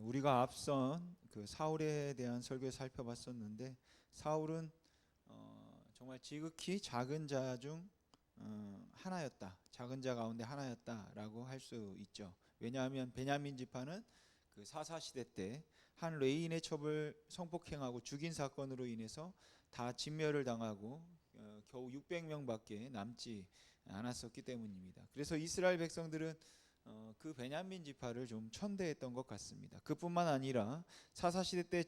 우리가 앞선 그 사울에 대한 설교를 살펴봤었는데 사울은 정말 지극히 작은 자 중 하나였다. 작은 자 가운데 하나였다라고 할 수 있죠. 왜냐하면 베냐민 지파는 그 사사 시대 때 한 레인의 첩을 성폭행하고 죽인 사건으로 인해서 다 진멸을 당하고 겨우 600명밖에 남지 않았었기 때문입니다. 그래서 이스라엘 백성들은 그 베냐민 지파를 좀 천대했던 것 같습니다. 그뿐만 아니라 사사시대 때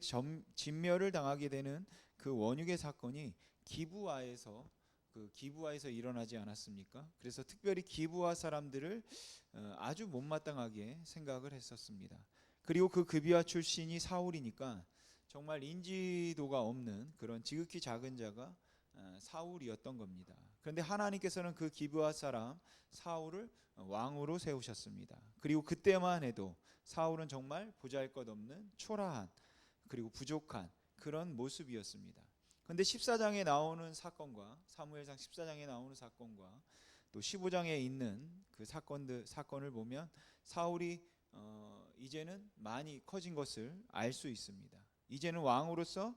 진멸을 당하게 되는 그 원흉의 사건이 기브아에서 일어나지 않았습니까? 그래서 특별히 기브아 사람들을 아주 못마땅하게 생각을 했었습니다. 그리고 그 기브아 출신이 사울이니까 정말 인지도가 없는 그런 지극히 작은 자가 사울이었던 겁니다. 그런데 하나님께서는 그 기브아 사람 사울을 왕으로 세우셨습니다. 그리고 그때만 해도 사울은 정말 보잘것없는 초라한 그리고 부족한 그런 모습이었습니다. 그런데 14장에 나오는 사건과 사무엘상 14장에 나오는 사건과 또 15장에 있는 그 사건을 보면 사울이 이제는 많이 커진 것을 알 수 있습니다. 이제는 왕으로서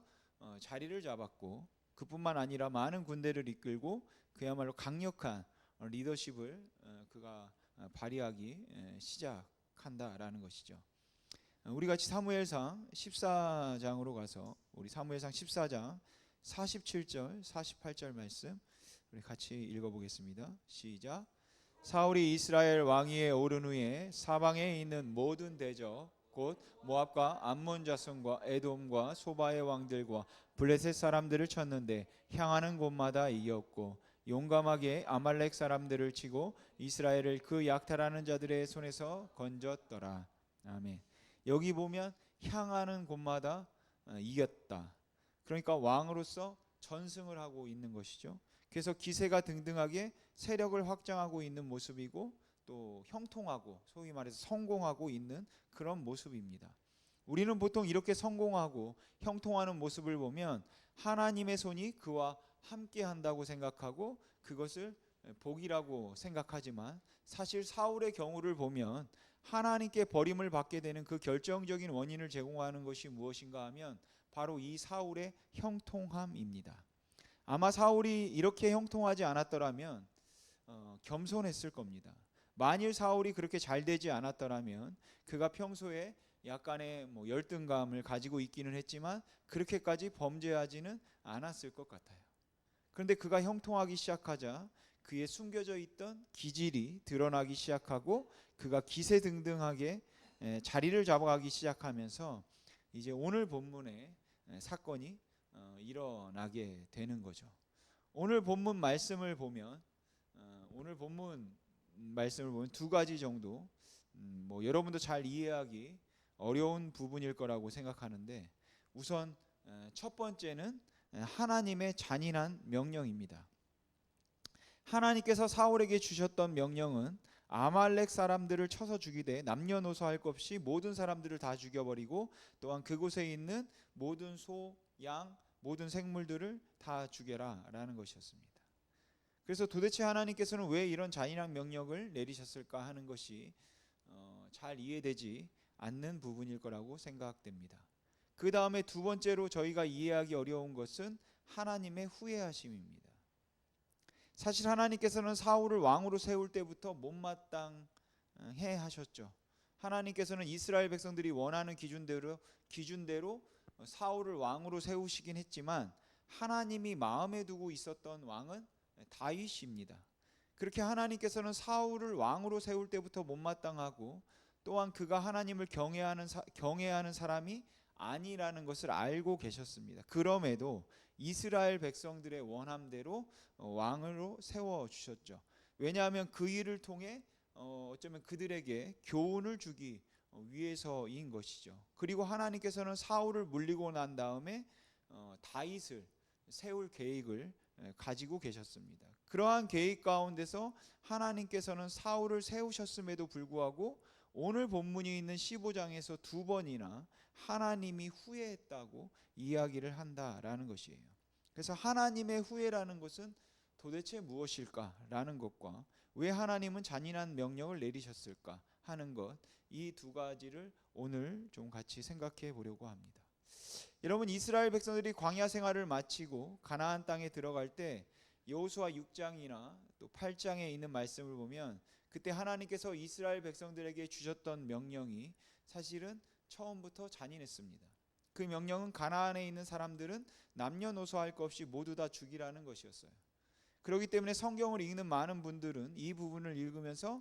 자리를 잡았고 그뿐만 아니라 많은 군대를 이끌고 그야말로 강력한 리더십을 그가 발휘하기 시작한다라는 것이죠. 우리 같이 사무엘상 14장으로 가서 우리 사무엘상 14장 47절 48절 말씀 우리 같이 읽어보겠습니다. 시작. 사울이 이스라엘 왕위에 오른 후에 사방에 있는 모든 대적 곧 모압과 암몬 자손과 에돔과 소바의 왕들과 블레셋 사람들을 쳤는데 향하는 곳마다 이겼고 용감하게 아말렉 사람들을 치고 이스라엘을 그 약탈하는 자들의 손에서 건졌더라. 아멘. 여기 보면 향하는 곳마다 이겼다. 그러니까 왕으로서 전승을 하고 있는 것이죠. 그래서 기세가 등등하게 세력을 확장하고 있는 모습이고 또 형통하고 소위 말해서 성공하고 있는 그런 모습입니다. 우리는 보통 이렇게 성공하고 형통하는 모습을 보면 하나님의 손이 그와 함께 한다고 생각하고 그것을 복이라고 생각하지만 사실 사울의 경우를 보면 하나님께 버림을 받게 되는 그 결정적인 원인을 제공하는 것이 무엇인가 하면 바로 이 사울의 형통함입니다. 아마 사울이 이렇게 형통하지 않았더라면 겸손했을 겁니다. 만일 사울이 그렇게 잘 되지 않았더라면 그가 평소에 약간의 열등감을 가지고 있기는 했지만 그렇게까지 범죄하지는 않았을 것 같아요. 그런데 그가 형통하기 시작하자 그의 숨겨져 있던 기질이 드러나기 시작하고 그가 기세등등하게 자리를 잡아가기 시작하면서 이제 오늘 본문의 사건이 일어나게 되는 거죠. 오늘 본문 말씀을 보면 두 가지 정도 여러분도 잘 이해하기 어려운 부분일 거라고 생각하는데 우선 첫 번째는 하나님의 잔인한 명령입니다. 하나님께서 사울에게 주셨던 명령은 아말렉 사람들을 쳐서 죽이되 남녀노소 할 것 없이 모든 사람들을 다 죽여버리고 또한 그곳에 있는 모든 소, 양, 모든 생물들을 다 죽여라 라는 것이었습니다. 그래서 도대체 하나님께서는 왜 이런 잔인한 명령을 내리셨을까 하는 것이 잘 이해되지 않는 부분일 거라고 생각됩니다. 그 다음에 두 번째로 저희가 이해하기 어려운 것은 하나님의 후회하심입니다. 사실 하나님께서는 사울을 왕으로 세울 때부터 못마땅해 하셨죠. 하나님께서는 이스라엘 백성들이 원하는 기준대로 사울을 왕으로 세우시긴 했지만 하나님이 마음에 두고 있었던 왕은 다윗입니다. 그렇게 하나님께서는 사울을 왕으로 세울 때부터 못마땅하고 또한 그가 하나님을 경외하는 사람이 아니라는 것을 알고 계셨습니다. 그럼에도 이스라엘 백성들의 원함대로 왕으로 세워주셨죠. 왜냐하면 그 일을 통해 어쩌면 그들에게 교훈을 주기 위해서인 것이죠. 그리고 하나님께서는 사울을 물리고 난 다음에 다윗을 세울 계획을 가지고 계셨습니다. 그러한 계획 가운데서 하나님께서는 사울을 세우셨음에도 불구하고 오늘 본문이 있는 15장에서 두 번이나 하나님이 후회했다고 이야기를 한다라는 것이에요. 그래서 하나님의 후회라는 것은 도대체 무엇일까라는 것과 왜 하나님은 잔인한 명령을 내리셨을까 하는 것, 이 두 가지를 오늘 좀 같이 생각해 보려고 합니다. 여러분, 이스라엘 백성들이 광야 생활을 마치고 가나안 땅에 들어갈 때 여호수아 6장이나 또 8장에 있는 말씀을 보면 그때 하나님께서 이스라엘 백성들에게 주셨던 명령이 사실은 처음부터 잔인했습니다. 그 명령은 가나안에 있는 사람들은 남녀노소할 것 없이 모두 다 죽이라는 것이었어요. 그렇기 때문에 성경을 읽는 많은 분들은 이 부분을 읽으면서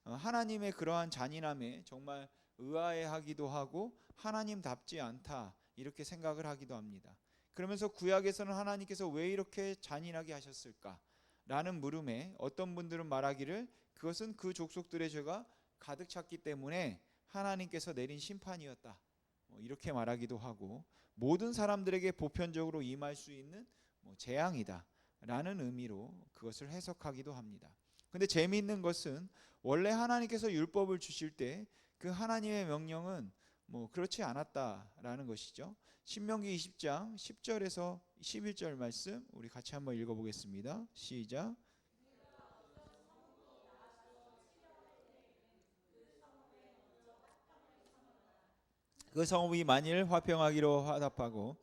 하나님의 그러한 잔인함에 정말 의아해하기도 하고 하나님답지 않다 이렇게 생각을 하기도 합니다. 그러면서 구약에서는 하나님께서 왜 이렇게 잔인하게 하셨을까? 라는 물음에 어떤 분들은 말하기를 그것은 그 족속들의 죄가 가득 찼기 때문에 하나님께서 내린 심판이었다, 이렇게 말하기도 하고, 모든 사람들에게 보편적으로 임할 수 있는 재앙이다 라는 의미로 그것을 해석하기도 합니다. 근데 재미있는 것은 원래 하나님께서 율법을 주실 때 그 하나님의 명령은 그렇지 않았다라는 것이죠. 신명기 20장 10절에서 11절 말씀 우리 같이 한번 읽어보겠습니다. 시작. 그 성읍이 만일 화평하기로 화답하고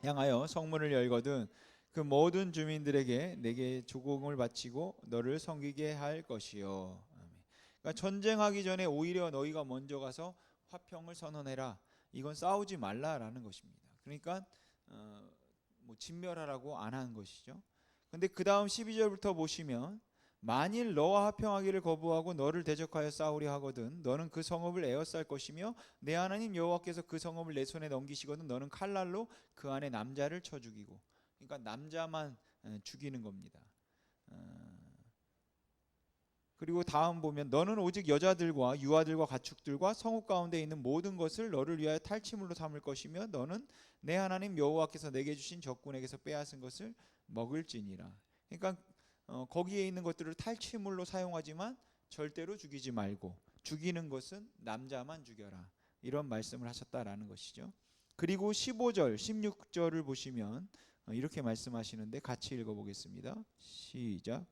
향하여 성문을 열거든 그 모든 주민들에게 내게 조공을 바치고 너를 섬기게 할 것이요. 그러니까 전쟁하기 전에 오히려 너희가 먼저 가서 화평을 선언해라. 이건 싸우지 말라라는 것입니다. 그러니까 진멸하라고 안 한 것이죠. 근데 그 다음 12절부터 보시면 만일 너와 화평하기를 거부하고 너를 대적하여 싸우려 하거든 너는 그 성읍을 에워쌀 것이며 내 하나님 여호와께서 그 성읍을 내 손에 넘기시거든 너는 칼날로 그 안에 남자를 쳐 죽이고, 그러니까 남자만 죽이는 겁니다. 그리고 다음 보면 너는 오직 여자들과 유아들과 가축들과 성읍 가운데 있는 모든 것을 너를 위하여 탈취물로 삼을 것이며 너는 내 하나님 여호와께서 내게 주신 적군에게서 빼앗은 것을 먹을지니라. 그러니까 거기에 있는 것들을 탈취물로 사용하지만 절대로 죽이지 말고 죽이는 것은 남자만 죽여라, 이런 말씀을 하셨다라는 것이죠. 그리고 15절 16절을 보시면 이렇게 말씀하시는데 같이 읽어보겠습니다. 시작.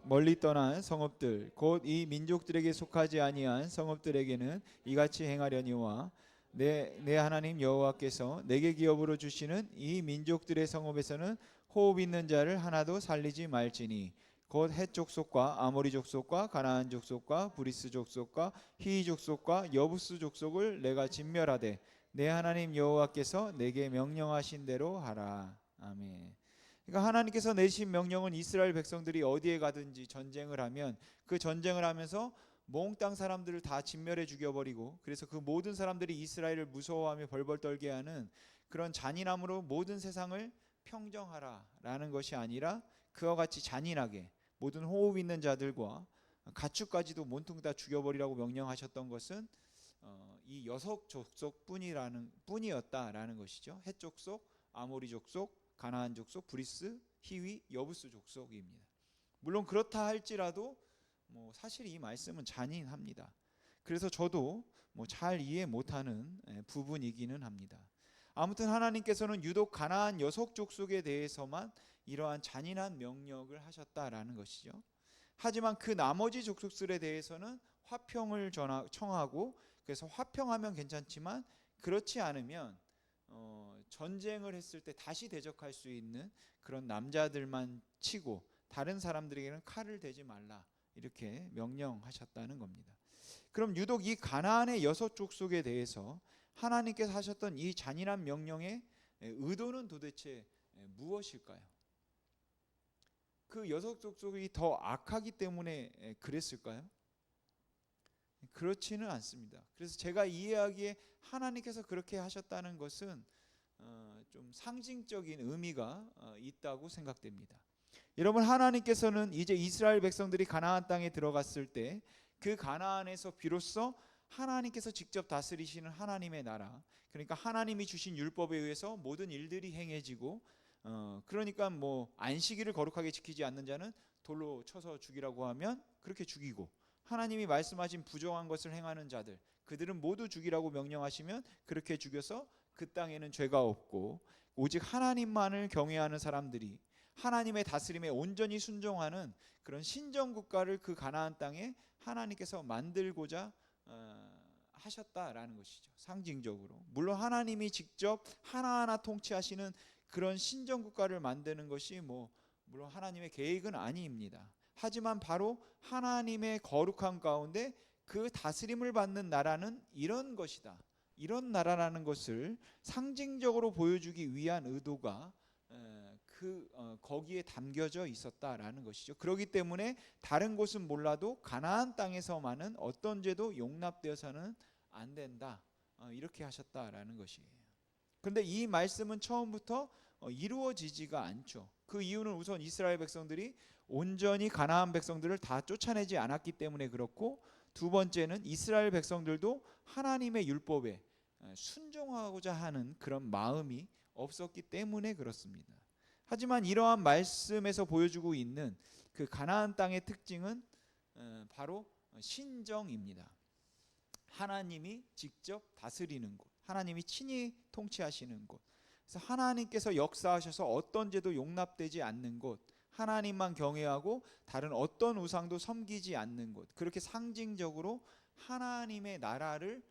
멀리 떠난 성읍들 곧 이 민족들에게 속하지 아니한 성읍들에게는 이같이 행하려니와 내 하나님 여호와께서 내게 기업으로 주시는 이 민족들의 성읍에서는 호흡 있는 자를 하나도 살리지 말지니 곧 헷 족속과 아모리 족속과 가나안 족속과 브리스 족속과 히위 족속과 여부스 족속을 내가 진멸하되 내 하나님 여호와께서 내게 명령하신 대로 하라. 아멘. 그러니까 하나님께서 내신 명령은 이스라엘 백성들이 어디에 가든지 전쟁을 하면 그 전쟁을 하면서 몽땅 사람들을 다 진멸해 죽여버리고, 그래서 그 모든 사람들이 이스라엘을 무서워하며 벌벌 떨게 하는 그런 잔인함으로 모든 세상을 평정하라라는 것이 아니라 그와 같이 잔인하게 모든 호흡 있는 자들과 가축까지도 온통 다 죽여버리라고 명령하셨던 것은 이 여섯 족속 뿐이었다라는 것이죠. 헷 족속, 아모리 족속, 가나안 족속, 브리스, 히위, 여부스 족속입니다. 물론 그렇다 할지라도 사실 이 말씀은 잔인합니다. 그래서 저도 잘 이해 못하는 부분이기는 합니다. 아무튼 하나님께서는 유독 가나안 여섯 족속에 대해서만 이러한 잔인한 명령을 하셨다라는 것이죠. 하지만 그 나머지 족속들에 대해서는 화평을 청하고, 그래서 화평하면 괜찮지만 그렇지 않으면 전쟁을 했을 때 다시 대적할 수 있는 그런 남자들만 치고 다른 사람들에게는 칼을 대지 말라, 이렇게 명령하셨다는 겁니다. 그럼 유독 이 가나안의 여섯 족속에 대해서 하나님께서 하셨던 이 잔인한 명령의 의도는 도대체 무엇일까요? 그 여섯 족속이 더 악하기 때문에 그랬을까요? 그렇지는 않습니다. 그래서 제가 이해하기에 하나님께서 그렇게 하셨다는 것은 좀 상징적인 의미가 있다고 생각됩니다. 여러분, 하나님께서는 이제 이스라엘 백성들이 가나안 땅에 들어갔을 때 그 가나안에서 비로소 하나님께서 직접 다스리시는 하나님의 나라, 그러니까 하나님이 주신 율법에 의해서 모든 일들이 행해지고, 그러니까 안식일을 거룩하게 지키지 않는 자는 돌로 쳐서 죽이라고 하면 그렇게 죽이고, 하나님이 말씀하신 부정한 것을 행하는 자들 그들은 모두 죽이라고 명령하시면 그렇게 죽여서 그 땅에는 죄가 없고 오직 하나님만을 경외하는 사람들이, 하나님의 다스림에 온전히 순종하는 그런 신정 국가를 그 가나안 땅에 하나님께서 만들고자 하셨다라는 것이죠. 상징적으로. 물론 하나님이 직접 하나하나 통치하시는 그런 신정 국가를 만드는 것이 물론 하나님의 계획은 아닙니다. 하지만 바로 하나님의 거룩한 가운데 그 다스림을 받는 나라는 이런 것이다, 이런 나라라는 것을 상징적으로 보여주기 위한 의도가 거기에 담겨져 있었다라는 것이죠. 그렇기 때문에 다른 곳은 몰라도 가나안 땅에서만은 어떤 죄도 용납되어서는 안 된다, 이렇게 하셨다라는 것이에요. 그런데 이 말씀은 처음부터 이루어지지가 않죠. 그 이유는 우선 이스라엘 백성들이 온전히 가나안 백성들을 다 쫓아내지 않았기 때문에 그렇고, 두 번째는 이스라엘 백성들도 하나님의 율법에 순종하고자 하는 그런 마음이 없었기 때문에 그렇습니다. 하지만 이러한 말씀에서 보여주고 있는 그 가나안 땅의 특징은 바로 신정입니다. 하나님이 직접 다스리는 곳, 하나님이 친히 통치하시는 곳, 그래서 하나님께서 역사하셔서 어떤 죄도 용납되지 않는 곳, 하나님만 경외하고 다른 어떤 우상도 섬기지 않는 곳, 그렇게 상징적으로 하나님의 나라를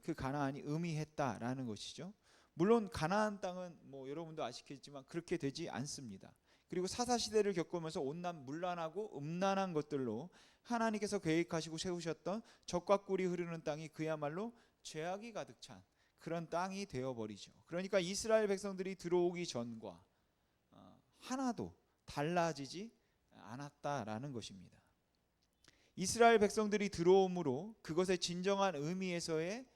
그 가나안이 의미했다라는 것이죠. 물론 가나안 땅은 여러분도 아시겠지만 그렇게 되지 않습니다. 그리고 사사시대를 겪으면서 온난문란하고 음란한 것들로 하나님께서 계획하시고 세우셨던 적과 꿀이 흐르는 땅이 그야말로 죄악이 가득 찬 그런 땅이 되어버리죠. 그러니까 이스라엘 백성들이 들어오기 전과 하나도 달라지지 않았다라는 것입니다. 이스라엘 백성들이 들어옴으로 그것의 진정한 의미에서의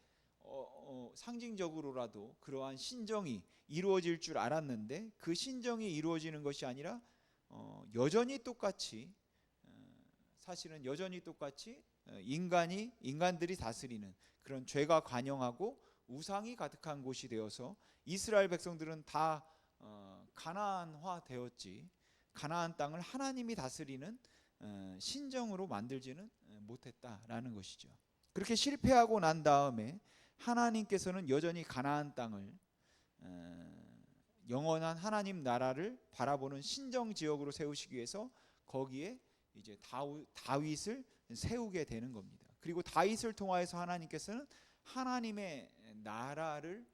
상징적으로라도 그러한 신정이 이루어질 줄 알았는데, 그 신정이 이루어지는 것이 아니라 여전히 똑같이 사실은 여전히 똑같이 인간들이 다스리는 그런 죄가 관영하고 우상이 가득한 곳이 되어서 이스라엘 백성들은 다 가나안화 되었지, 가나안 땅을 하나님이 다스리는 신정으로 만들지는 못했다라는 것이죠. 그렇게 실패하고 난 다음에 하나님께서는 여전히 가나안 땅을 영원한 하나님 나라를 바라보는 신정 지역으로 세우시기 위해서 거기에 이제 다윗을 세우게 되는 겁니다. 그리고 다윗을 통하여서 하나님께서는 하나님의 나라를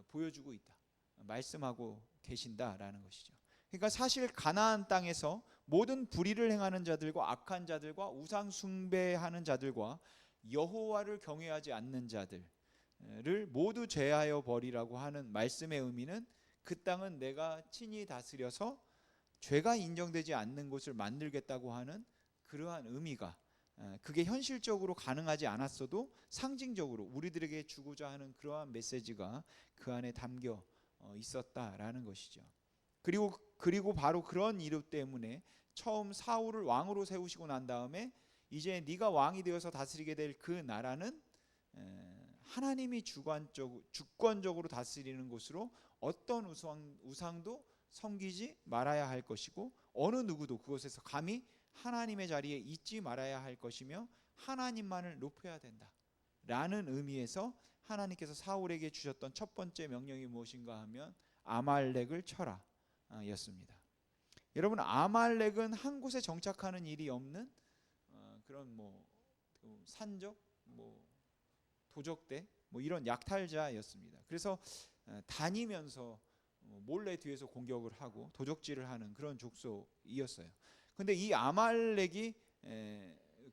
보여주고 있다, 말씀하고 계신다라는 것이죠. 그러니까 사실 가나안 땅에서 모든 불의를 행하는 자들과 악한 자들과 우상 숭배하는 자들과 여호와를 경외하지 않는 자들을 모두 제하여 버리라고 하는 말씀의 의미는, 그 땅은 내가 친히 다스려서 죄가 인정되지 않는 곳을 만들겠다고 하는 그러한 의미가, 그게 현실적으로 가능하지 않았어도 상징적으로 우리들에게 주고자 하는 그러한 메시지가 그 안에 담겨 있었다라는 것이죠. 그리고 바로 그런 이유 때문에 처음 사울을 왕으로 세우시고 난 다음에 이제 네가 왕이 되어서 다스리게 될 그 나라는 하나님이 주권적으로 다스리는 곳으로 어떤 우상도 섬기지 말아야 할 것이고, 어느 누구도 그곳에서 감히 하나님의 자리에 있지 말아야 할 것이며 하나님만을 높여야 된다 라는 의미에서 하나님께서 사울에게 주셨던 첫 번째 명령이 무엇인가 하면 아말렉을 쳐라 였습니다. 여러분, 아말렉은 한 곳에 정착하는 일이 없는 그런 산적, 도적대, 이런 약탈자였습니다. 그래서 다니면서 몰래 뒤에서 공격을 하고 도적질을 하는 그런 족속이었어요. 근데 이 아말렉이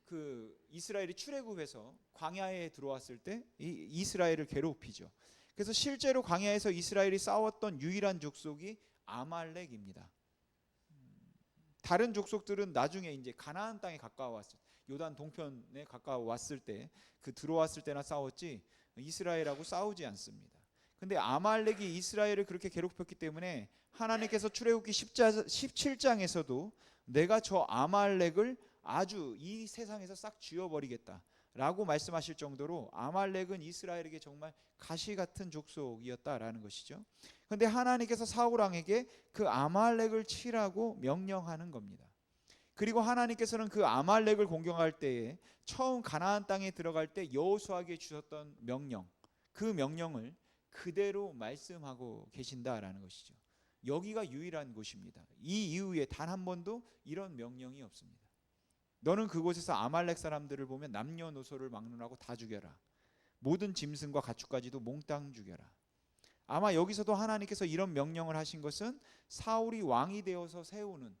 그 이스라엘이 출애굽해서 광야에 들어왔을 때 이 이스라엘을 괴롭히죠. 그래서 실제로 광야에서 이스라엘이 싸웠던 유일한 족속이 아말렉입니다. 다른 족속들은 나중에 이제 가나안 땅에 가까워왔을, 요단 동편에 가까워왔을 때, 그 들어왔을 때나 싸웠지 이스라엘하고 싸우지 않습니다. 근데 아말렉이 이스라엘을 그렇게 괴롭혔기 때문에 하나님께서 출애굽기 17장에서도 내가 저 아말렉을 아주 이 세상에서 싹 지워버리겠다 라고 말씀하실 정도로 아말렉은 이스라엘에게 정말 가시 같은 족속이었다라는 것이죠. 그런데 하나님께서 사울 왕에게 그 아말렉을 치라고 명령하는 겁니다. 그리고 하나님께서는 그 아말렉을 공격할 때에 처음 가나안 땅에 들어갈 때 여호수아에게 주셨던 명령, 그 명령을 그대로 말씀하고 계신다라는 것이죠. 여기가 유일한 곳입니다. 이 이후에 단 한 번도 이런 명령이 없습니다. 너는 그곳에서 아말렉 사람들을 보면 남녀노소를 막론하고 다 죽여라. 모든 짐승과 가축까지도 몽땅 죽여라. 아마 여기서도 하나님께서 이런 명령을 하신 것은 사울이 왕이 되어서 세우는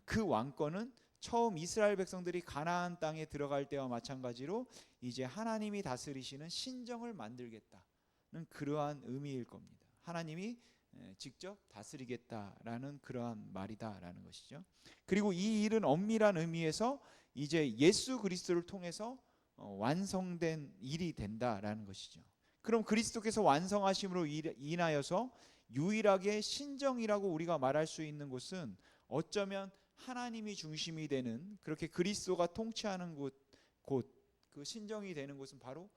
그 왕권은 처음 이스라엘 백성들이 가나안 땅에 들어갈 때와 마찬가지로 이제 하나님이 다스리시는 신정을 만들겠다는 그러한 의미일 겁니다. 하나님이 직접 다스리겠다라는 그러한 말이다라는 것이죠. 그리고 이 일은 엄밀한 의미에서 이제 예수 그리스도를 통해서 완성된 일이 된다라는 것이죠. 그럼 그리스도께서 완성하심으로 인하여서 유일하게 신정이라고 우리가 말할 수 있는 곳은 어쩌면 하나님이 중심이 되는, 그렇게 그리스도가 통치하는 곳, 그 신정이 되는 곳은 바로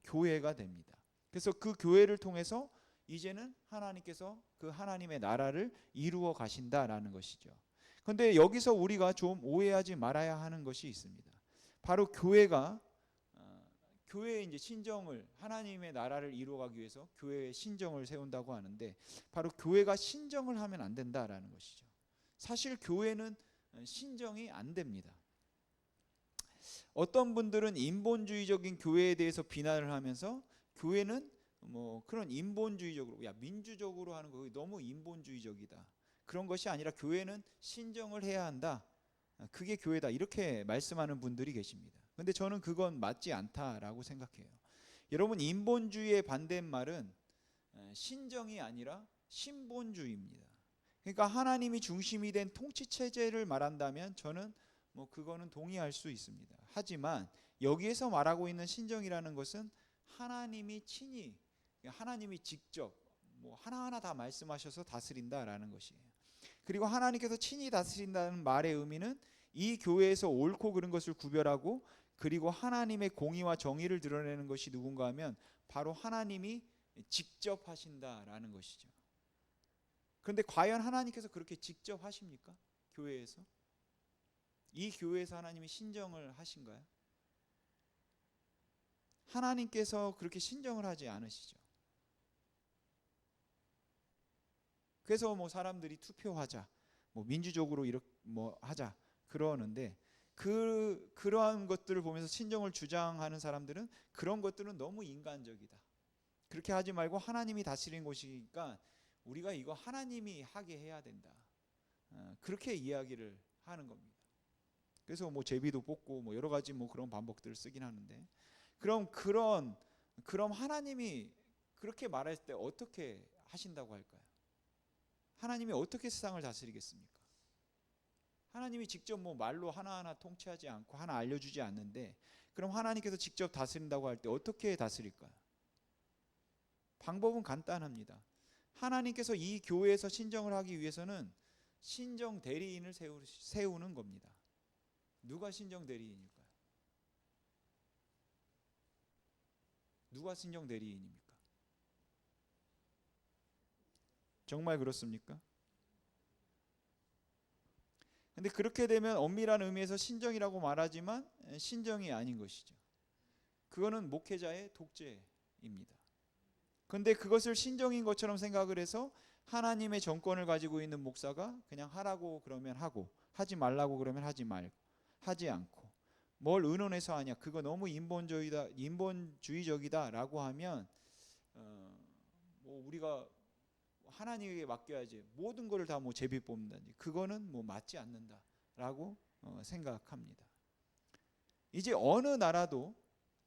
교회가 됩니다. 그래서 그 교회를 통해서 이제는 하나님께서 그 하나님의 나라를 이루어 가신다라는 것이죠. 그런데 여기서 우리가 좀 오해하지 말아야 하는 것이 있습니다. 바로 교회가 교회의 이제 신정을, 하나님의 나라를 이루어가기 위해서 교회의 신정을 세운다고 하는데, 바로 교회가 신정을 하면 안 된다라는 것이죠. 사실 교회는 신정이 안 됩니다. 어떤 분들은 인본주의적인 교회에 대해서 비난을 하면서 교회는 뭐 그런 인본주의적으로, 야 민주적으로 하는 거 너무 인본주의적이다, 그런 것이 아니라 교회는 신정을 해야 한다, 그게 교회다, 이렇게 말씀하는 분들이 계십니다. 근데 저는 그건 맞지 않다라고 생각해요. 여러분, 인본주의의 반대말은 신정이 아니라 신본주의입니다. 그러니까 하나님이 중심이 된 통치 체제를 말한다면 저는 뭐 그거는 동의할 수 있습니다. 하지만 여기에서 말하고 있는 신정이라는 것은 하나님이 친히, 하나님이 직접 뭐 하나하나 다 말씀하셔서 다스린다라는 것이에요. 그리고 하나님께서 친히 다스린다는 말의 의미는 이 교회에서 옳고 그른 것을 구별하고, 그리고 하나님의 공의와 정의를 드러내는 것이 누군가 하면 바로 하나님이 직접 하신다라는 것이죠. 그런데 과연 하나님께서 그렇게 직접 하십니까? 교회에서? 이 교회에서 하나님이 신정을 하신가요? 하나님께서 그렇게 신정을 하지 않으시죠. 그래서 뭐 사람들이 투표하자, 뭐 민주적으로 이렇게 뭐 하자 그러는데, 그러한 것들을 보면서 신정을 주장하는 사람들은 그런 것들은 너무 인간적이다, 그렇게 하지 말고 하나님이 다스리는 곳이니까 우리가 이거 하나님이 하게 해야 된다, 그렇게 이야기를 하는 겁니다. 그래서 뭐 제비도 뽑고 뭐 여러 가지 뭐 그런 반복들을 쓰긴 하는데, 그럼 하나님이 그렇게 말할 때 어떻게 하신다고 할까요? 하나님이 어떻게 세상을 다스리겠습니까? 하나님이 직접 뭐 말로 하나하나 통치하지 않고 하나 알려주지 않는데, 그럼 하나님께서 직접 다스린다고 할 때 어떻게 다스릴까요? 방법은 간단합니다. 하나님께서 이 교회에서 신정을 하기 위해서는 신정 대리인을 세우는 겁니다. 누가 신정 대리인일까요? 누가 신정 대리인입니까? 정말 그렇습니까? 근데 그렇게 되면 엄밀한 의미에서 신정이라고 말하지만 신정이 아닌 것이죠. 그거는 목회자의 독재입니다. 그런데 그것을 신정인 것처럼 생각을 해서 하나님의 정권을 가지고 있는 목사가 그냥 하라고 그러면 하고, 하지 말라고 그러면 하지 않고, 뭘 의논해서 하냐, 그거 너무 인본주의적이다라고 하면 뭐 우리가 하나님에게 맡겨야지, 모든 것을 다 뭐 제비 뽑는다든지, 그거는 뭐 맞지 않는다라고 생각합니다. 이제 어느 나라도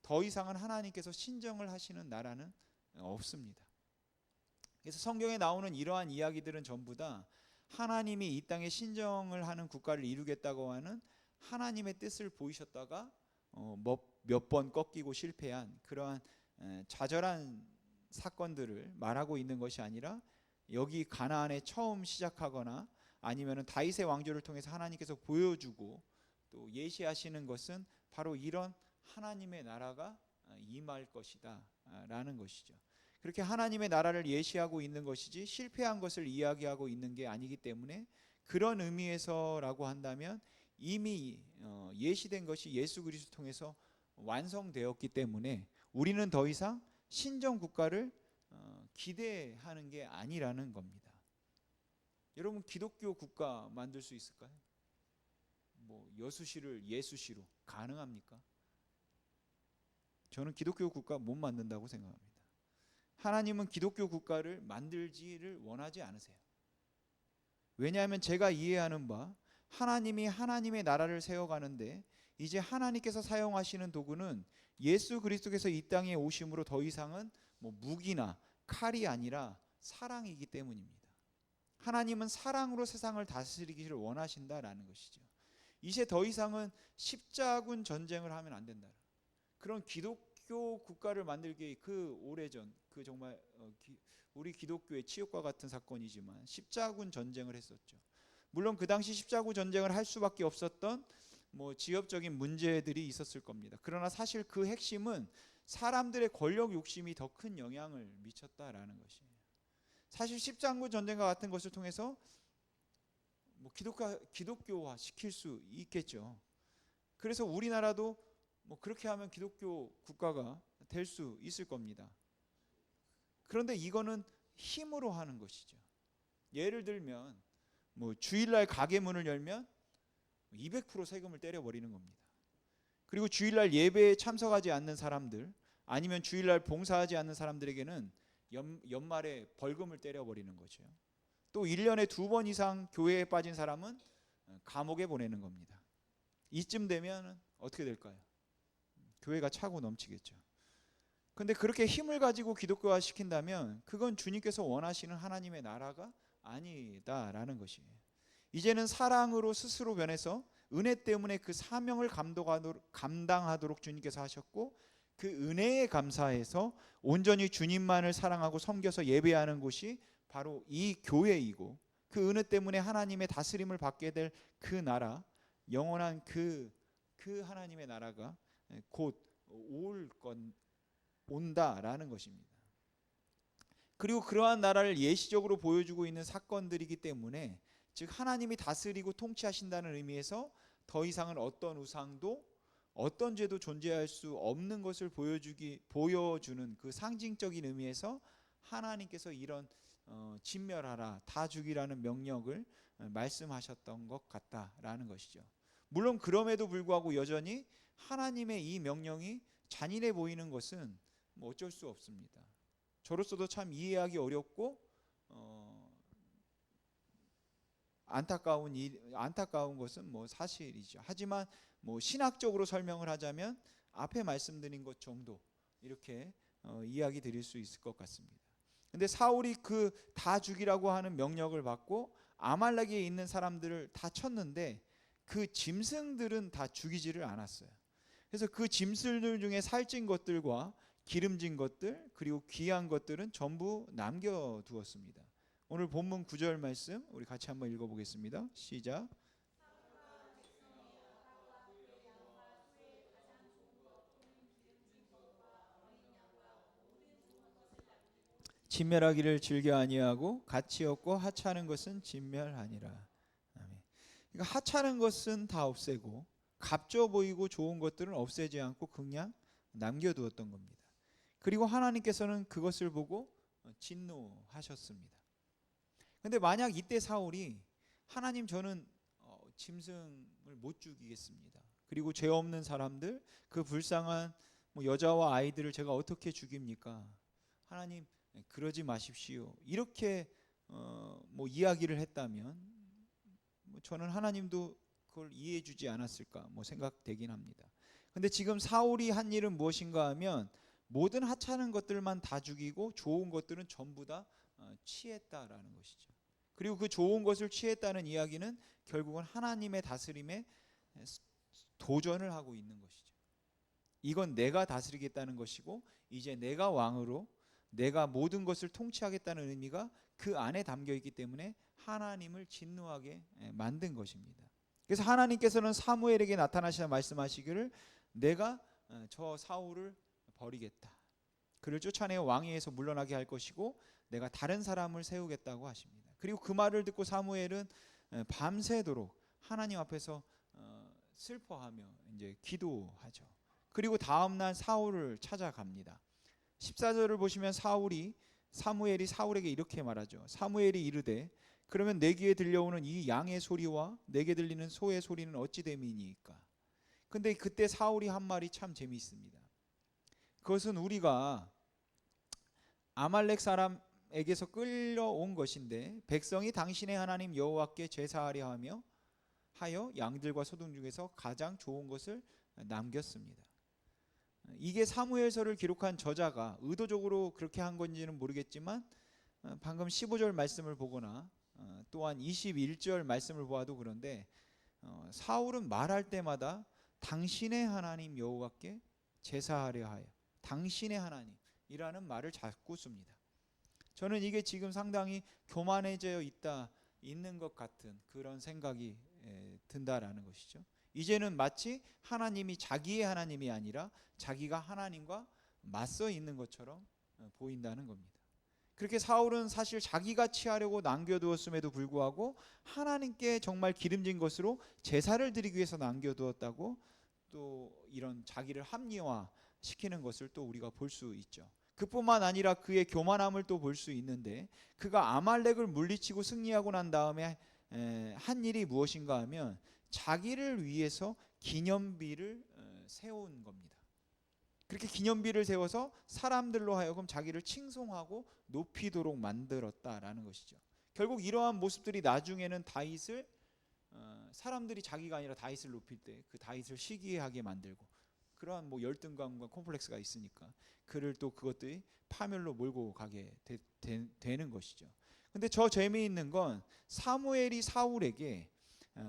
더 이상은 하나님께서 신정을 하시는 나라는 없습니다. 그래서 성경에 나오는 이러한 이야기들은 전부 다 하나님이 이 땅에 신정을 하는 국가를 이루겠다고 하는 하나님의 뜻을 보이셨다가 몇 번 꺾이고 실패한 그러한 좌절한 사건들을 말하고 있는 것이 아니라, 여기 가나안에 처음 시작하거나 아니면은 다윗의 왕조를 통해서 하나님께서 보여주고 또 예시하시는 것은 바로 이런 하나님의 나라가 임할 것이다 라는 것이죠. 그렇게 하나님의 나라를 예시하고 있는 것이지 실패한 것을 이야기하고 있는 게 아니기 때문에, 그런 의미에서라고 한다면 이미 예시된 것이 예수 그리스도 통해서 완성되었기 때문에 우리는 더 이상 신정 국가를 기대하는 게 아니라는 겁니다. 여러분 기독교 국가 만들 수 있을까요? 뭐 여수시를 예수시로 가능합니까? 저는 기독교 국가 못 만든다고 생각합니다. 하나님은 기독교 국가를 만들지를 원하지 않으세요. 왜냐하면 제가 이해하는 바 하나님이 하나님의 나라를 세워가는데 이제 하나님께서 사용하시는 도구는 예수 그리스도께서 이 땅에 오심으로 더 이상은 뭐 무기나 칼이 아니라 사랑이기 때문입니다. 하나님은 사랑으로 세상을 다스리기를 원하신다라는 것이죠. 이제 더 이상은 십자군 전쟁을 하면 안 된다. 그런 기독교 국가를 만들기 그 오래전 그 정말 우리 기독교의 치욕과 같은 사건이지만 십자군 전쟁을 했었죠. 물론 그 당시 십자군 전쟁을 할 수밖에 없었던 뭐 지역적인 문제들이 있었을 겁니다. 그러나 사실 그 핵심은 사람들의 권력 욕심이 더 큰 영향을 미쳤다라는 것이에요. 사실 십자군 전쟁과 같은 것을 통해서 뭐 기독교화 시킬 수 있겠죠. 그래서 우리나라도 뭐 그렇게 하면 기독교 국가가 될 수 있을 겁니다. 그런데 이거는 힘으로 하는 것이죠. 예를 들면 뭐 주일날 가게 문을 열면 200% 세금을 때려버리는 겁니다. 그리고 주일날 예배에 참석하지 않는 사람들 아니면 주일날 봉사하지 않는 사람들에게는 연말에 벌금을 때려버리는 거죠. 또 1년에 2번 이상 교회에 빠진 사람은 감옥에 보내는 겁니다. 이쯤 되면 어떻게 될까요? 교회가 차고 넘치겠죠. 근데 그렇게 힘을 가지고 기독교화 시킨다면 그건 주님께서 원하시는 하나님의 나라가 아니다라는 것이에요. 이제는 사랑으로 스스로 변해서 은혜 때문에 그 사명을 감당하도록 주님께서 하셨고 그 은혜에 감사해서 온전히 주님만을 사랑하고 섬겨서 예배하는 곳이 바로 이 교회이고 그 은혜 때문에 하나님의 다스림을 받게 될 그 나라 영원한 그 하나님의 나라가 곧 온다라는 것입니다. 그리고 그러한 나라를 예시적으로 보여주고 있는 사건들이기 때문에 즉 하나님이 다스리고 통치하신다는 의미에서 더 이상은 어떤 우상도 어떤 죄도 존재할 수 없는 것을 보여주는 그 상징적인 의미에서 하나님께서 이런 진멸하라 다 죽이라는 명령을 말씀하셨던 것 같다라는 것이죠. 물론 그럼에도 불구하고 여전히 하나님의 이 명령이 잔인해 보이는 것은 뭐 어쩔 수 없습니다. 저로서도 참 이해하기 어렵고 안타까운 것은 뭐 사실이죠. 하지만 뭐 신학적으로 설명을 하자면 앞에 말씀드린 것 정도 이렇게 이야기 드릴 수 있을 것 같습니다. 근데 사울이 그 다 죽이라고 하는 명령을 받고 아말렉에 있는 사람들을 다 쳤는데 그 짐승들은 다 죽이지를 않았어요. 그래서 그 짐승들 중에 살찐 것들과 기름진 것들 그리고 귀한 것들은 전부 남겨두었습니다. 오늘 본문 9절 말씀 우리 같이 한번 읽어보겠습니다. 시작. 진멸하기를 즐겨 아니하고 가치 없고 하찮은 것은 진멸하니라. 아멘. 그러니까 하찮은 것은 다 없애고 값져 보이고 좋은 것들은 없애지 않고 그냥 남겨두었던 겁니다. 그리고 하나님께서는 그것을 보고 진노하셨습니다. 근데 만약 이때 사울이 하나님 저는 짐승을 못 죽이겠습니다. 그리고 죄 없는 사람들 그 불쌍한 뭐 여자와 아이들을 제가 어떻게 죽입니까? 하나님 그러지 마십시오. 이렇게 뭐 이야기를 했다면 뭐 저는 하나님도 그걸 이해해 주지 않았을까 뭐 생각되긴 합니다. 근데 지금 사울이 한 일은 무엇인가 하면 모든 하찮은 것들만 다 죽이고 좋은 것들은 전부 다 취했다라는 것이죠. 그리고 그 좋은 것을 취했다는 이야기는 결국은 하나님의 다스림에 도전을 하고 있는 것이죠. 이건 내가 다스리겠다는 것이고 이제 내가 왕으로 내가 모든 것을 통치하겠다는 의미가 그 안에 담겨 있기 때문에 하나님을 진노하게 만든 것입니다. 그래서 하나님께서는 사무엘에게 나타나셔 말씀하시기를 내가 저 사울을 버리겠다. 그를 쫓아내어 왕위에서 물러나게 할 것이고 내가 다른 사람을 세우겠다고 하십니다. 그리고 그 말을 듣고 사무엘은 밤새도록 하나님 앞에서 슬퍼하며 이제 기도하죠. 그리고 다음 날 사울을 찾아갑니다. 14절을 보시면 사무엘이 사울에게 이렇게 말하죠. 사무엘이 이르되 그러면 내 귀에 들려오는 이 양의 소리와 내게 들리는 소의 소리는 어찌 됨이니까. 근데 그때 사울이 한 말이 참 재미있습니다. 그것은 우리가 아말렉 사람에게서 끌려온 것인데 백성이 당신의 하나님 여호와께 제사하려 하여 양들과 소등 중에서 가장 좋은 것을 남겼습니다. 이게 사무엘서를 기록한 저자가 의도적으로 그렇게 한 건지는 모르겠지만 방금 15절 말씀을 보거나 또한 21절 말씀을 보아도 그런데 사울은 말할 때마다 당신의 하나님 여호와께 제사하려 하여 당신의 하나님이라는 말을 자꾸 씁니다. 저는 이게 지금 상당히 교만해져 있는 것 같은 그런 생각이 든다라는 것이죠. 이제는 마치 하나님이 자기의 하나님이 아니라 자기가 하나님과 맞서 있는 것처럼 보인다는 겁니다. 그렇게 사울은 사실 자기가 취하려고 남겨두었음에도 불구하고 하나님께 정말 기름진 것으로 제사를 드리기 위해서 남겨두었다고 또 이런 자기를 합리화시키는 것을 또 우리가 볼 수 있죠. 그뿐만 아니라 그의 교만함을 또 볼 수 있는데 그가 아말렉을 물리치고 승리하고 난 다음에 한 일이 무엇인가 하면 자기를 위해서 기념비를 세운 겁니다. 그렇게 기념비를 세워서 사람들로 하여금 자기를 칭송하고 높이도록 만들었다라는 것이죠. 결국 이러한 모습들이 나중에는 다윗을 사람들이 자기가 아니라 다윗을 높일 때 그 다윗을 시기하게 만들고 그러한 뭐 열등감과 콤플렉스가 있으니까 그를 또 그것들이 파멸로 몰고 가게 되는 것이죠. 근데 저 재미있는 건 사무엘이 사울에게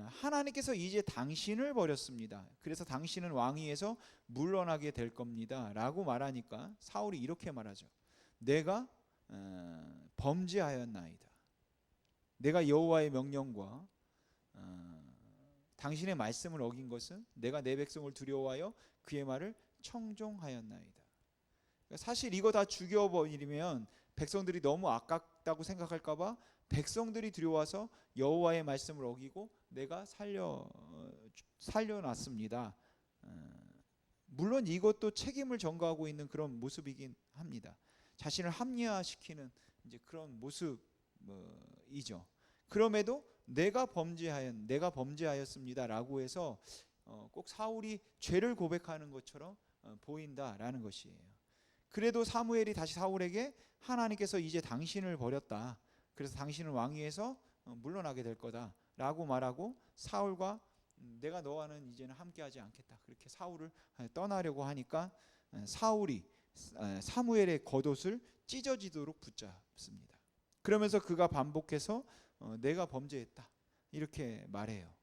하나님께서 이제 당신을 버렸습니다. 그래서 당신은 왕위에서 물러나게 될 겁니다 라고 말하니까 사울이 이렇게 말하죠. 내가 범죄하였나이다. 내가 여호와의 명령과 당신의 말씀을 어긴 것은 내가 내 백성을 두려워하여 그의 말을 청종하였나이다. 사실 이거 다 죽여버리면 백성들이 너무 아깝다고 생각할까 봐 백성들이 두려워서 여호와의 말씀을 어기고 내가 살려놨습니다. 물론 이것도 책임을 전가하고 있는 그런 모습이긴 합니다. 자신을 합리화시키는 이제 그런 모습이죠. 그럼에도 내가 범죄하였습니다라고 해서 꼭 사울이 죄를 고백하는 것처럼 보인다라는 것이에요. 그래도 사무엘이 다시 사울에게 하나님께서 이제 당신을 버렸다. 그래서 당신은 왕위에서 물러나게 될 거다라고 말하고 사울과 내가 너와는 이제는 함께하지 않겠다. 그렇게 사울을 떠나려고 하니까 사울이 사무엘의 겉옷을 찢어지도록 붙잡습니다. 그러면서 그가 반복해서 내가 범죄했다 이렇게 말해요.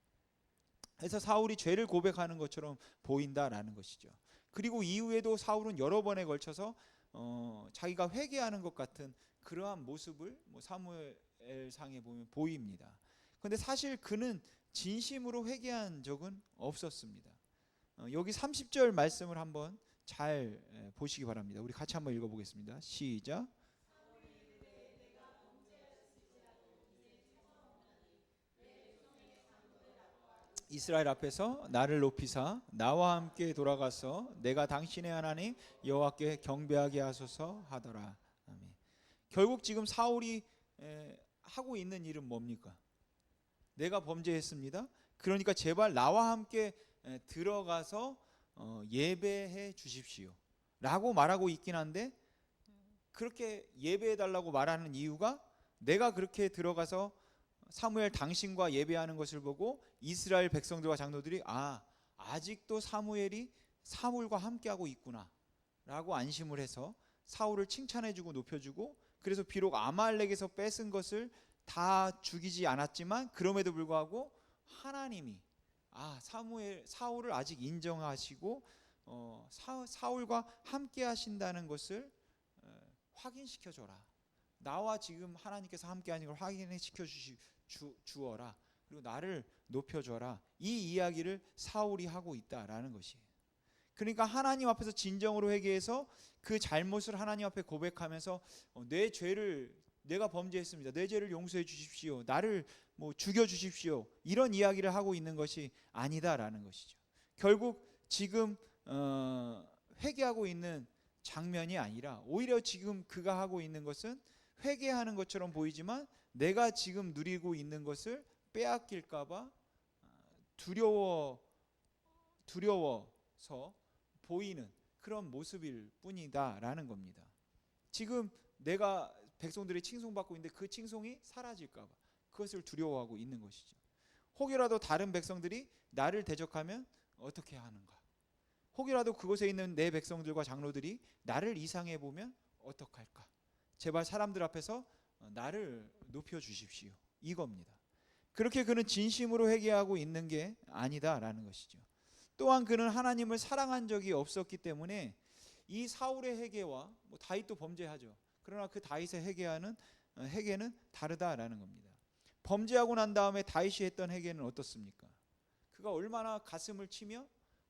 그래서 사울이 죄를 고백하는 것처럼 보인다라는 것이죠. 그리고 이후에도 사울은 여러 번에 걸쳐서 자기가 회개하는 것 같은 그러한 모습을 사무엘상에 보면 보입니다. 그런데 사실 그는 진심으로 회개한 적은 없었습니다. 여기 30절 말씀을 한번 잘 보시기 바랍니다. 우리 같이 한번 읽어보겠습니다. 시작. 이스라엘 앞에서 나를 높이사 나와 함께 돌아가서 내가 당신의 하나님 여호와께 경배하게 하소서 하더라. 아멘. 결국 지금 사울이 하고 있는 일은 뭡니까? 내가 범죄했습니다. 그러니까 제발 나와 함께 들어가서 예배해 주십시오 라고 말하고 있긴 한데 그렇게 예배해 달라고 말하는 이유가 내가 그렇게 들어가서 사무엘 당신과 예배하는 것을 보고 이스라엘 백성들과 장로들이 아직도 사무엘이 사울과 함께하고 있구나 라고 안심을 해서 사울을 칭찬해주고 높여주고 그래서 비록 아말렉에서 뺏은 것을 다 죽이지 않았지만 그럼에도 불구하고 하나님이 사울을 아직 인정하시고 사울과 함께 하신다는 것을 확인시켜줘라. 나와 지금 하나님께서 함께 하는 걸 확인시켜 주어라. 그리고 나를 높여줘라. 이 이야기를 사울이 하고 있다라는 것이에요. 그러니까 하나님 앞에서 진정으로 회개해서 그 잘못을 하나님 앞에 고백하면서 내 죄를 내가 범죄했습니다. 내 죄를 용서해 주십시오. 나를 죽여 주십시오. 이런 이야기를 하고 있는 것이 아니다라는 것이죠. 결국 지금 회개하고 있는 장면이 아니라 오히려 지금 그가 하고 있는 것은 회개하는 것처럼 보이지만 내가 지금 누리고 있는 것을 빼앗길까봐 두려워서 보이는 그런 모습일 뿐이다라는 겁니다. 지금 내가 백성들이 칭송받고 있는데 그 칭송이 사라질까봐 그것을 두려워하고 있는 것이죠. 혹여라도 다른 백성들이 나를 대적하면 어떻게 하는가? 혹여라도 그곳에 있는 내 백성들과 장로들이 나를 이상해 보면 어떡할까? 제발 사람들 앞에서 나를 높여 주십시오. 이겁니다. 그렇게 그는 진심으로 회개하고 있는 게 아니다라는 것이죠. 또한 그는 하나님을 사랑한 적이 없었기 때문에 이 사울의 회개와 다윗도 범죄하죠. 그러나 그 다윗의 회개는 다르다라는 겁니다. 범죄하고 난 다음에 다윗이 했던 회개는 어떻습니까? 그가 얼마나 가슴을 치며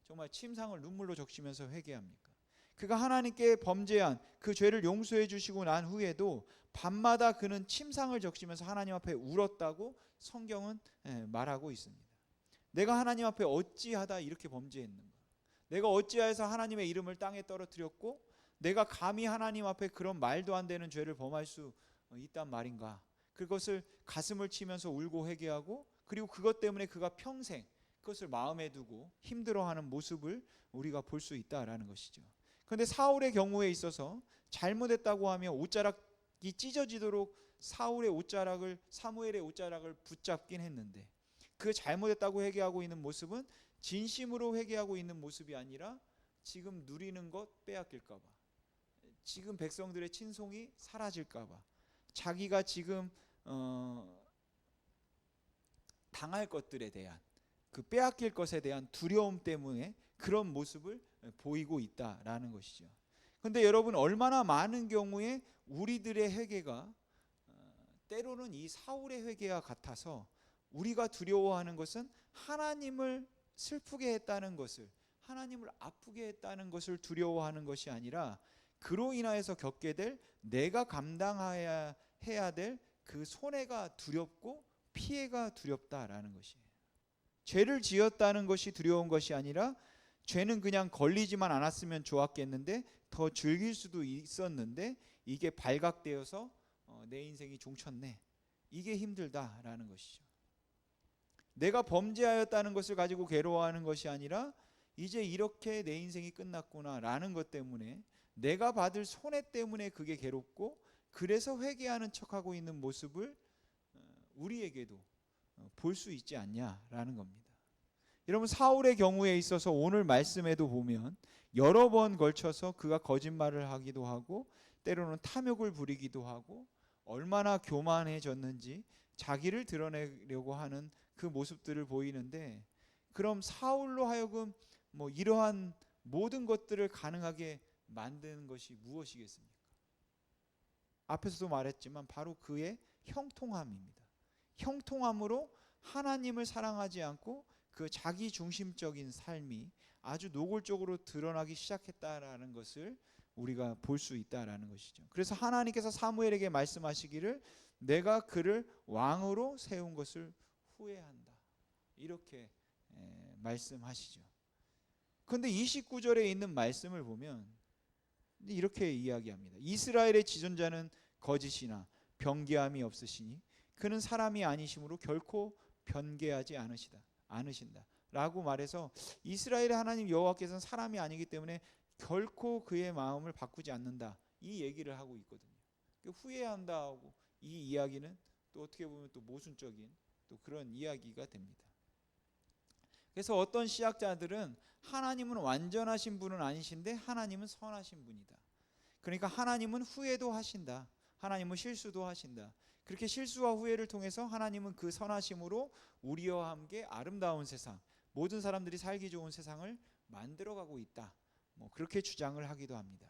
정말 침상을 눈물로 적시면서 회개합니까? 그가 하나님께 범죄한 그 죄를 용서해 주시고 난 후에도 밤마다 그는 침상을 적시면서 하나님 앞에 울었다고 성경은 말하고 있습니다. 내가 하나님 앞에 어찌하다 이렇게 범죄했는가? 내가 어찌하여서 하나님의 이름을 땅에 떨어뜨렸고 내가 감히 하나님 앞에 그런 말도 안 되는 죄를 범할 수 있단 말인가? 그것을 가슴을 치면서 울고 회개하고 그리고 그것 때문에 그가 평생 그것을 마음에 두고 힘들어하는 모습을 우리가 볼 수 있다라는 것이죠. 그런데 사울의 경우에 있어서 잘못했다고 하며 옷자락이 찢어지도록 사무엘의 옷자락을 붙잡긴 했는데 그 잘못했다고 회개하고 있는 모습은 진심으로 회개하고 있는 모습이 아니라 지금 누리는 것 빼앗길까 봐, 지금 백성들의 친송이 사라질까 봐, 자기가 지금 당할 것들에 대한 그 빼앗길 것에 대한 두려움 때문에 그런 모습을 보이고 있다라는 것이죠. 그런데 여러분, 얼마나 많은 경우에 우리들의 회개가 때로는 이 사울의 회개와 같아서 우리가 두려워하는 것은 하나님을 슬프게 했다는 것을, 하나님을 아프게 했다는 것을 두려워하는 것이 아니라 그로 인하여서 겪게 될 내가 감당해야 될 그 손해가 두렵고 피해가 두렵다라는 것이에요. 죄를 지었다는 것이 두려운 것이 아니라 죄는 그냥 걸리지만 않았으면 좋았겠는데 더 즐길 수도 있었는데 이게 발각되어서 내 인생이 종쳤네, 이게 힘들다라는 것이죠. 내가 범죄하였다는 것을 가지고 괴로워하는 것이 아니라 이제 이렇게 내 인생이 끝났구나라는 것 때문에 내가 받을 손해 때문에 그게 괴롭고 그래서 회개하는 척하고 있는 모습을 우리에게도 볼 수 있지 않냐라는 겁니다. 여러분, 사울의 경우에 있어서 오늘 말씀에도 보면 여러 번 걸쳐서 그가 거짓말을 하기도 하고 때로는 탐욕을 부리기도 하고 얼마나 교만해졌는지 자기를 드러내려고 하는 그 모습들을 보이는데, 그럼 사울로 하여금 이러한 모든 것들을 가능하게 만드는 것이 무엇이겠습니까? 앞에서도 말했지만 바로 그의 형통함입니다. 형통함으로 하나님을 사랑하지 않고 그 자기 중심적인 삶이 아주 노골적으로 드러나기 시작했다라는 것을 우리가 볼 수 있다라는 것이죠. 그래서 하나님께서 사무엘에게 말씀하시기를 내가 그를 왕으로 세운 것을 후회한다, 이렇게 말씀하시죠. 그런데 29절에 있는 말씀을 보면 이렇게 이야기합니다. 이스라엘의 지존자는 거짓이나 변개함이 없으시니 그는 사람이 아니심으로 결코 변개하지 않으신다 라고 말해서 이스라엘의 하나님 여호와께서는 사람이 아니기 때문에 결코 그의 마음을 바꾸지 않는다, 이 얘기를 하고 있거든요. 후회한다 하고 이 이야기는 또 어떻게 보면 또 모순적인 또 그런 이야기가 됩니다. 그래서 어떤 신학자들은 하나님은 완전하신 분은 아니신데 하나님은 선하신 분이다. 그러니까 하나님은 후회도 하신다, 하나님은 실수도 하신다. 그렇게 실수와 후회를 통해서 하나님은 그 선하심으로 우리와 함께 아름다운 세상, 모든 사람들이 살기 좋은 세상을 만들어가고 있다, 그렇게 주장을 하기도 합니다.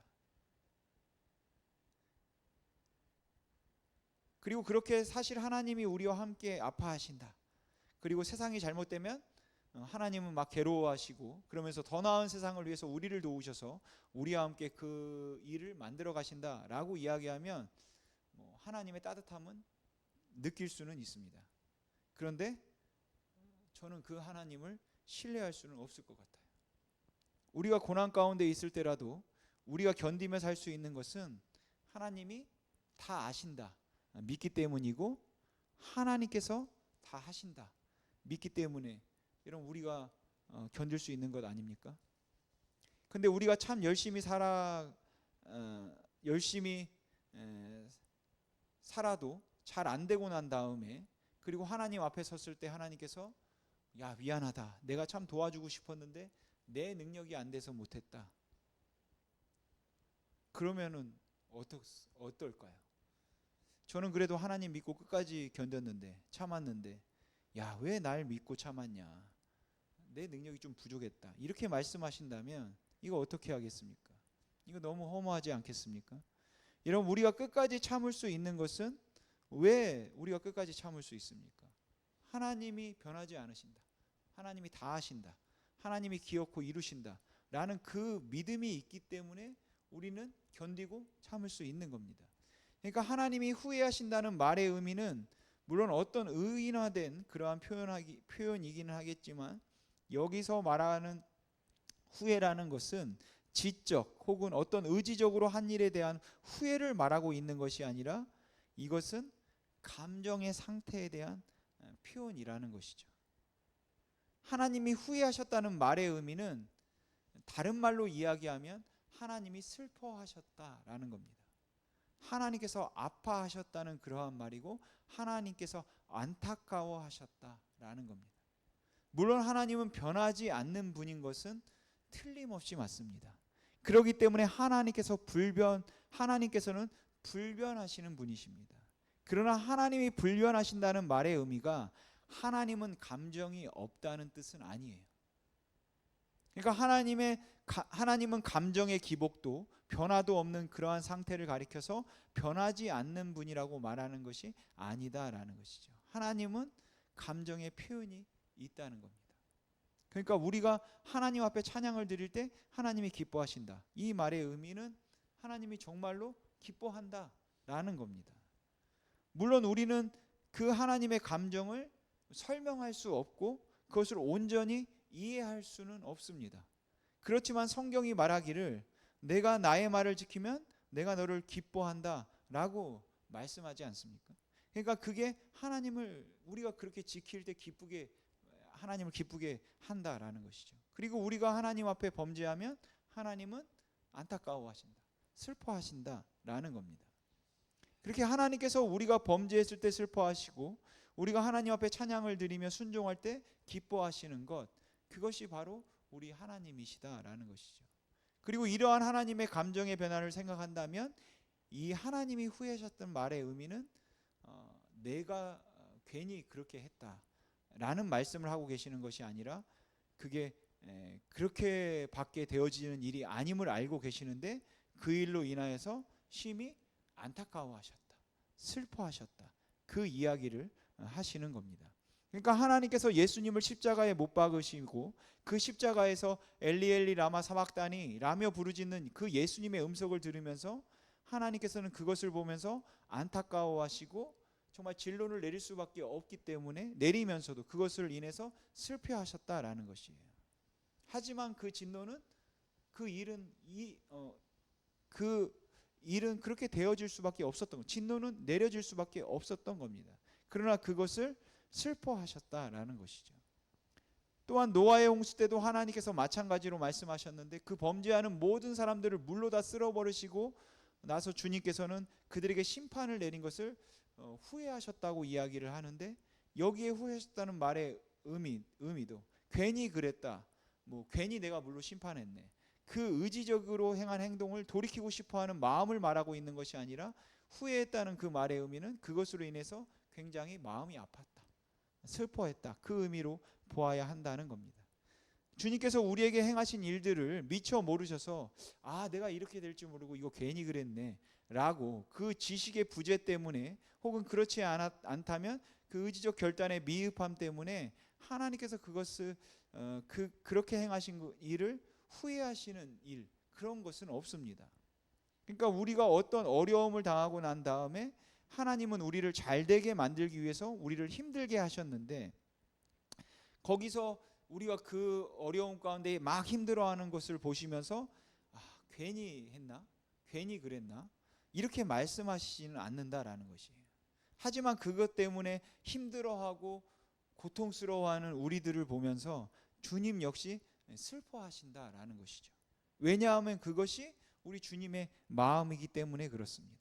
그리고 그렇게 사실 하나님이 우리와 함께 아파하신다, 그리고 세상이 잘못되면 하나님은 막 괴로워하시고 그러면서 더 나은 세상을 위해서 우리를 도우셔서 우리와 함께 그 일을 만들어 가신다라고 이야기하면 하나님의 따뜻함은 느낄 수는 있습니다. 그런데 저는 그 하나님을 신뢰할 수는 없을 것 같아요. 우리가 고난 가운데 있을 때라도 우리가 견디며 살 수 있는 것은 하나님이 다 아신다, 믿기 때문이고 하나님께서 다 하신다, 믿기 때문에 이런 우리가 견딜 수 있는 것 아닙니까? 근데 우리가 참 열심히 살아도 잘 안 되고 난 다음에, 그리고 하나님 앞에 섰을 때 하나님께서 야, 미안하다, 내가 참 도와주고 싶었는데 내 능력이 안 돼서 못했다, 그러면은 어떨까요? 저는 그래도 하나님 믿고 끝까지 견뎠는데, 참았는데, 야, 왜 날 믿고 참았냐, 내 능력이 좀 부족했다, 이렇게 말씀하신다면 이거 어떻게 하겠습니까? 이거 너무 허무하지 않겠습니까? 여러분, 우리가 끝까지 참을 수 있는 것은, 왜 우리가 끝까지 참을 수 있습니까? 하나님이 변하지 않으신다, 하나님이 다 하신다, 하나님이 기어코 이루신다 라는 그 믿음이 있기 때문에 우리는 견디고 참을 수 있는 겁니다. 그러니까 하나님이 후회하신다는 말의 의미는 물론 어떤 의인화된 그러한 표현이기는 하겠지만, 여기서 말하는 후회라는 것은 지적 혹은 어떤 의지적으로 한 일에 대한 후회를 말하고 있는 것이 아니라, 이것은 감정의 상태에 대한 표현이라는 것이죠. 하나님이 후회하셨다는 말의 의미는 다른 말로 이야기하면 하나님이 슬퍼하셨다라는 겁니다. 하나님께서 아파하셨다는 그러한 말이고, 하나님께서 안타까워하셨다라는 겁니다. 물론 하나님은 변하지 않는 분인 것은 틀림없이 맞습니다. 그렇기 때문에 하나님께서는 불변하시는 분이십니다. 그러나 하나님이 불변하신다는 말의 의미가 하나님은 감정이 없다는 뜻은 아니에요. 그러니까 하나님은 감정의 기복도 변화도 없는 그러한 상태를 가리켜서 변하지 않는 분이라고 말하는 것이 아니다라는 것이죠. 하나님은 감정의 표현이 있다는 겁니다. 그러니까 우리가 하나님 앞에 찬양을 드릴 때 하나님이 기뻐하신다, 이 말의 의미는 하나님이 정말로 기뻐한다라는 겁니다. 물론 우리는 그 하나님의 감정을 설명할 수 없고 그것을 온전히 이해할 수는 없습니다. 그렇지만 성경이 말하기를 내가 나의 말을 지키면 내가 너를 기뻐한다 라고 말씀하지 않습니까? 그러니까 그게 우리가 그렇게 지킬 때 하나님을 기쁘게 한다라는 것이죠. 그리고 우리가 하나님 앞에 범죄하면 하나님은 안타까워하신다, 슬퍼하신다라는 겁니다. 그렇게 하나님께서 우리가 범죄했을 때 슬퍼하시고, 우리가 하나님 앞에 찬양을 드리며 순종할 때 기뻐하시는 것, 그것이 바로 우리 하나님이시다라는 것이죠. 그리고 이러한 하나님의 감정의 변화를 생각한다면, 이 하나님이 후회하셨던 말의 의미는 내가 괜히 그렇게 했다라는 말씀을 하고 계시는 것이 아니라, 그게 그렇게 밖에 되어지는 일이 아님을 알고 계시는데 그 일로 인하여서 심히 안타까워하셨다, 슬퍼하셨다, 그 이야기를 하시는 겁니다. 그러니까 하나님께서 예수님을 십자가에 못 박으시고 그 십자가에서 엘리 엘리 라마 사박다니 라며 부르짖는 그 예수님의 음성을 들으면서 하나님께서는 그것을 보면서 안타까워하시고 정말 진론을 내릴 수밖에 없기 때문에 내리면서도 그것을 인해서 슬퍼하셨다라는 것이에요. 하지만 그 진노는 그 일은 그렇게 되어질 수밖에 없었던 것, 진노는 내려질 수밖에 없었던 겁니다. 그러나 그것을 슬퍼하셨다라는 것이죠. 또한 노아의 홍수 때도 하나님께서 마찬가지로 말씀하셨는데, 그 범죄하는 모든 사람들을 물로 다 쓸어버리시고 나서 주님께서는 그들에게 심판을 내린 것을 후회하셨다고 이야기를 하는데, 여기에 후회하셨다는 말의 의미도 괜히 그랬다, 괜히 내가 물로 심판했네, 그 의지적으로 행한 행동을 돌이키고 싶어하는 마음을 말하고 있는 것이 아니라, 후회했다는 그 말의 의미는 그것으로 인해서 굉장히 마음이 아팠다, 슬퍼했다, 그 의미로 보아야 한다는 겁니다. 주님께서 우리에게 행하신 일들을 미처 모르셔서 내가 이렇게 될 줄 모르고 이거 괜히 그랬네 라고 그 지식의 부재 때문에, 혹은 그렇지 않다면 그 의지적 결단의 미흡함 때문에 하나님께서 그것을 그렇게 행하신 일을 후회하시는 일, 그런 것은 없습니다. 그러니까 우리가 어떤 어려움을 당하고 난 다음에 하나님은 우리를 잘되게 만들기 위해서 우리를 힘들게 하셨는데, 거기서 우리가 그 어려움 가운데 막 힘들어하는 것을 보시면서 괜히 했나? 괜히 그랬나? 이렇게 말씀하시지는 않는다라는 것이에요. 하지만 그것 때문에 힘들어하고 고통스러워하는 우리들을 보면서 주님 역시 슬퍼하신다라는 것이죠. 왜냐하면 그것이 우리 주님의 마음이기 때문에 그렇습니다.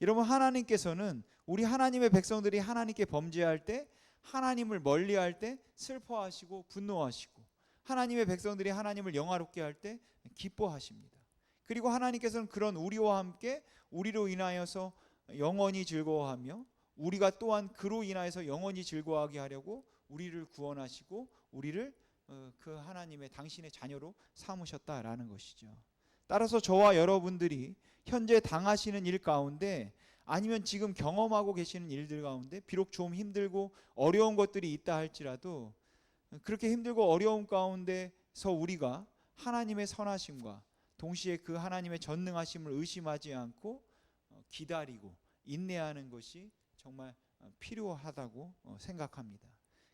여러분, 하나님께서는 우리 하나님의 백성들이 하나님께 범죄할 때, 하나님을 멀리할 때 슬퍼하시고 분노하시고, 하나님의 백성들이 하나님을 영화롭게 할 때 기뻐하십니다. 그리고 하나님께서는 그런 우리와 함께 우리로 인하여서 영원히 즐거워하며, 우리가 또한 그로 인하여서 영원히 즐거워하게 하려고 우리를 구원하시고 우리를 그 하나님의 당신의 자녀로 삼으셨다라는 것이죠. 따라서 저와 여러분들이 현재 당하시는 일 가운데, 아니면 지금 경험하고 계시는 일들 가운데 비록 좀 힘들고 어려운 것들이 있다 할지라도, 그렇게 힘들고 어려움 가운데서 우리가 하나님의 선하심과 동시에 그 하나님의 전능하심을 의심하지 않고 기다리고 인내하는 것이 정말 필요하다고 생각합니다.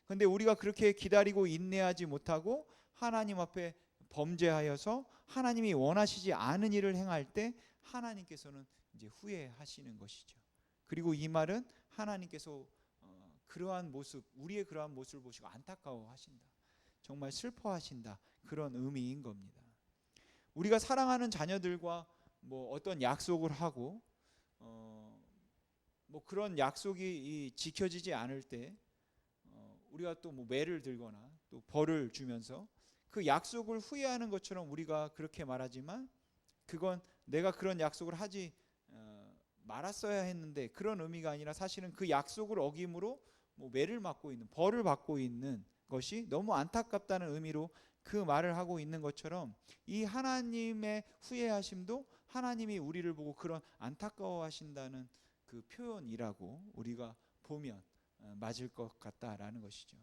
그런데 우리가 그렇게 기다리고 인내하지 못하고 하나님 앞에 범죄하여서 하나님이 원하시지 않은 일을 행할 때 하나님께서는 이제 후회하시는 것이죠. 그리고 이 말은 하나님께서 그러한 모습, 우리의 그러한 모습을 보시고 안타까워하신다, 정말 슬퍼하신다, 그런 의미인 겁니다. 우리가 사랑하는 자녀들과 뭐 어떤 약속을 하고 뭐 그런 약속이 지켜지지 않을 때 우리가 또 뭐 매를 들거나 또 벌을 주면서 그 약속을 후회하는 것처럼 우리가 그렇게 말하지만, 그건 내가 그런 약속을 하지 말았어야 했는데 그런 의미가 아니라, 사실은 그 약속을 어김으로 뭐 매를 맞고 있는, 벌을 받고 있는 것이 너무 안타깝다는 의미로 그 말을 하고 있는 것처럼, 이 하나님의 후회하심도 하나님이 우리를 보고 그런 안타까워하신다는 그 표현이라고 우리가 보면 맞을 것 같다라는 것이죠.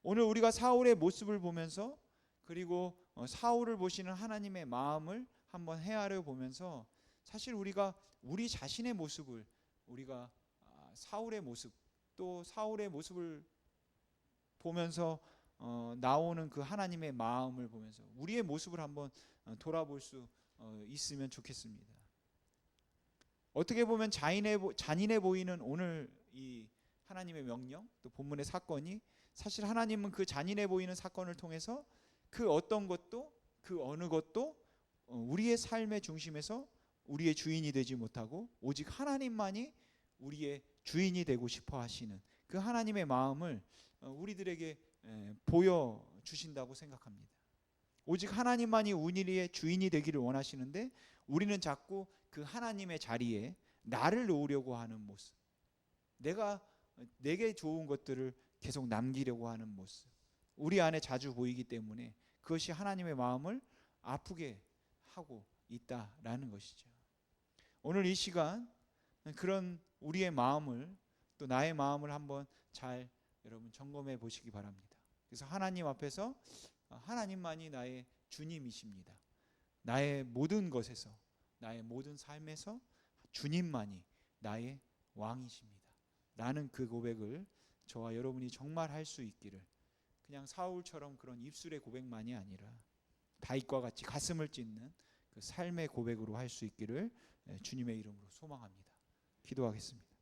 오늘 우리가 사울의 모습을 보면서, 그리고 사울을 보시는 하나님의 마음을 한번 헤아려 보면서, 사실 우리가 우리 자신의 모습을, 우리가 사울의 모습, 또 사울의 모습을 보면서 나오는 그 하나님의 마음을 보면서 우리의 모습을 한번 돌아볼 수 있으면 좋겠습니다. 어떻게 보면 잔인해 보이는 오늘 이 하나님의 명령, 또 본문의 사건이, 사실 하나님은 그 잔인해 보이는 사건을 통해서 그 어떤 것도, 그 어느 것도 우리의 삶의 중심에서 우리의 주인이 되지 못하고 오직 하나님만이 우리의 주인이 되고 싶어 하시는 그 하나님의 마음을 우리들에게 보여주신다고 생각합니다. 오직 하나님만이 우리의 주인이 되기를 원하시는데, 우리는 자꾸 그 하나님의 자리에 나를 놓으려고 하는 모습, 내게 좋은 것들을 계속 남기려고 하는 모습, 우리 안에 자주 보이기 때문에 그것이 하나님의 마음을 아프게 하고 있다라는 것이죠. 오늘 이 시간 그런 우리의 마음을, 또 나의 마음을 한번 잘 여러분 점검해 보시기 바랍니다. 그래서 하나님 앞에서 하나님만이 나의 주님이십니다. 나의 모든 것에서, 나의 모든 삶에서 주님만이 나의 왕이십니다. 라는 그 고백을 저와 여러분이 정말 할 수 있기를, 그냥 사울처럼 그런 입술의 고백만이 아니라 다윗과 같이 가슴을 찢는 그 삶의 고백으로 할 수 있기를 주님의 이름으로 소망합니다. 기도하겠습니다.